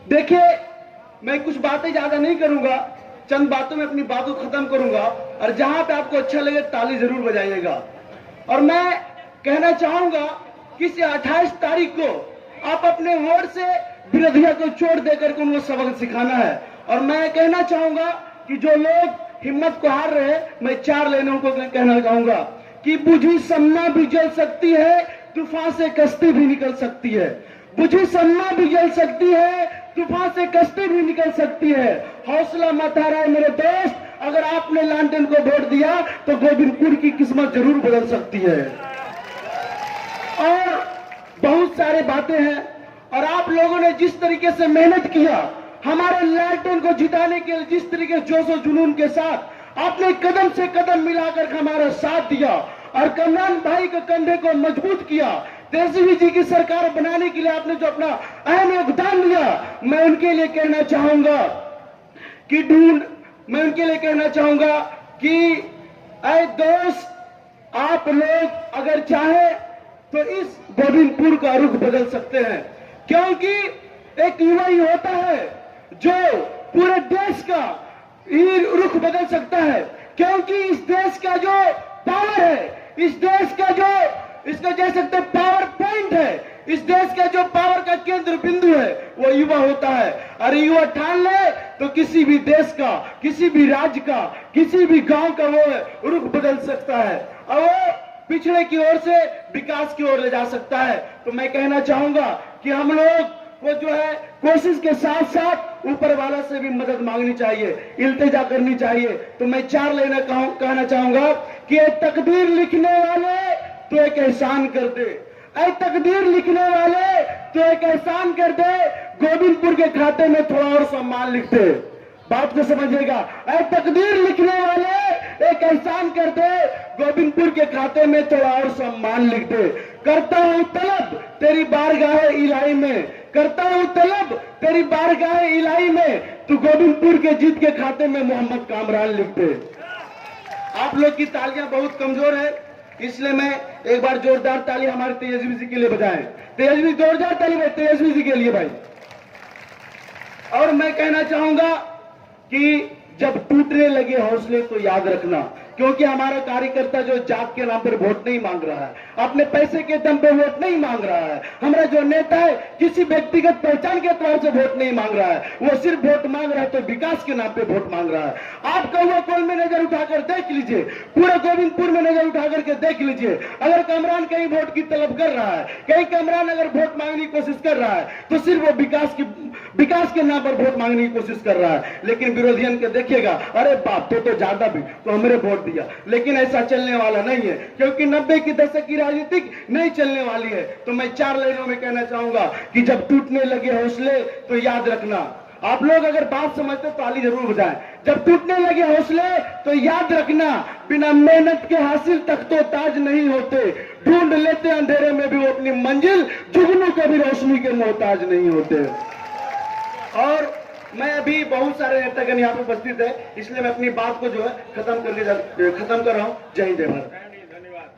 देखिए, मैं कुछ बातें ज्यादा नहीं करूंगा, चंद बातों में अपनी बात को खत्म करूंगा, और जहां पे आपको अच्छा लगे ताली जरूर बजाइएगा। और मैं कहना चाहूंगा कि इस 28 तारीख को आप अपने वोट से विरोधियों को चोट देकर के उनको सबक सिखाना है। और मैं कहना चाहूंगा कि जो लोग हिम्मत को हार रहे हैं, मैं 4 लाइनों को कहना चाहूंगा कि बुझी सम्मा भी जल सकती है, तूफान से कश्ती भी निकल सकती है। बुझी सम्मा भी जल सकती है, तूफान से कश्ती भी निकल सकती है। हौसला मत हाराए मेरे दोस्त, अगर आपने लालटेन को वोट दिया तो गोविंदपुर की किस्मत जरूर बदल सकती है। और बहुत सारे बातें हैं, और आप लोगों ने जिस तरीके से मेहनत किया हमारे लालटेन को जिताने के लिए, जिस तरीके जोश और जुनून के साथ आपने कदम से कदम मिलाकर हमारा साथ दिया और कमरान भाई के कंधे को मजबूत किया, तेजस्वी जी की सरकार बनाने के लिए आपने जो अपना अहम योगदान दिया, मैं उनके लिए कहना चाहूंगा कि ऐ दोस्त, आप लोग अगर चाहे तो इस गोविंदपुर का रुख बदल सकते हैं, क्योंकि एक युवा ही होता है जो पूरे देश का रुख बदल सकता है। क्योंकि इस देश का जो पावर है, इस देश का जो इसका कह सकते पावर पॉइंट है, इस देश का जो पावर का केंद्र बिंदु है वो युवा होता है। और युवा ठान ले तो किसी भी देश का, किसी भी राज्य का, किसी भी गांव का वो रुख बदल सकता है और वो पिछड़े की ओर से विकास की ओर ले जा सकता है। तो मैं कहना चाहूंगा कि हम लोग को जो है कोशिश के साथ साथ ऊपर वाला से भी मदद मांगनी चाहिए, इल्तिजा करनी चाहिए। तो मैं 4 लाइनें कहना चाहूंगा कि तकदीर लिखने वाले तो एक एहसान कर दे, ऐ तकदीर लिखने वाले तो एक एहसान कर दे, गोविंदपुर के खाते में थोड़ा और सम्मान लिख दे। बात को समझिएगा, ऐ तकदीर लिखने वाले एक एहसान कर दे, गोविंदपुर के खाते में थोड़ा और सम्मान लिख दे। करता हूं तलब तेरी बारगाह इलाही में, करता हूं तलब तेरी बारगाह इलाही में, तू गोविंदपुर के जीत के खाते में मोहम्मद कामरान लिख दे। आप लोग की तालियां बहुत कमजोर है, इसलिए मैं एक बार जोरदार ताली हमारे तेजस्वी जी के लिए बजाएं। तेजस्वी, जोरदार ताली भाई तेजस्वी जी के लिए भाई। और मैं कहना चाहूंगा कि जब टूटने लगे हौसले तो याद रखना, क्योंकि हमारा कार्यकर्ता जो जात के नाम पर वोट नहीं मांग रहा है, अपने पैसे के दम पे वोट नहीं मांग रहा है, हमारा जो नेता है किसी व्यक्तिगत पहचान के तौर से वोट नहीं मांग रहा है, वो सिर्फ वोट मांग रहा है तो विकास के नाम पे वोट मांग रहा है। आप कौवा कोल में नजर उठाकर देख लीजिए, पूरे गोविंदपुर में नजर उठाकर के देख लीजिए, अगर कमरान कहीं वोट की तलब कर रहा है, कहीं कमरान अगर वोट मांगने की कोशिश कर रहा है तो सिर्फ वो विकास के नाम पर वोट मांगने की कोशिश कर रहा है। लेकिन विरोधियन के देखिएगा, अरे बाप तो ज्यादा भी तो हमरे वोट दिया। लेकिन ऐसा चलने वाला नहीं है, क्योंकि 90 की दशक की राजनीति नहीं चलने वाली है। तो मैं 4 लाइनों में कहना चाहूंगा कि जब टूटने लगे हौसले तो याद रखना, आप लोग अगर बात समझते तो ताली जरूर बजाएं। जब टूटने लगे हौसले तो याद रखना, बिना मेहनत के हासिल तख्तो ताज नहीं होते, ढूंढ लेते अंधेरे में भी वो अपनी मंजिल, जुगनू कभी रोशनी के मोहताज नहीं होते। और मैं अभी बहुत सारे नेतागण यहाँ पे उपस्थित है, इसलिए मैं अपनी बात को जो है खत्म कर रहा हूँ। जय हिंद, जय भारत। धन्यवाद।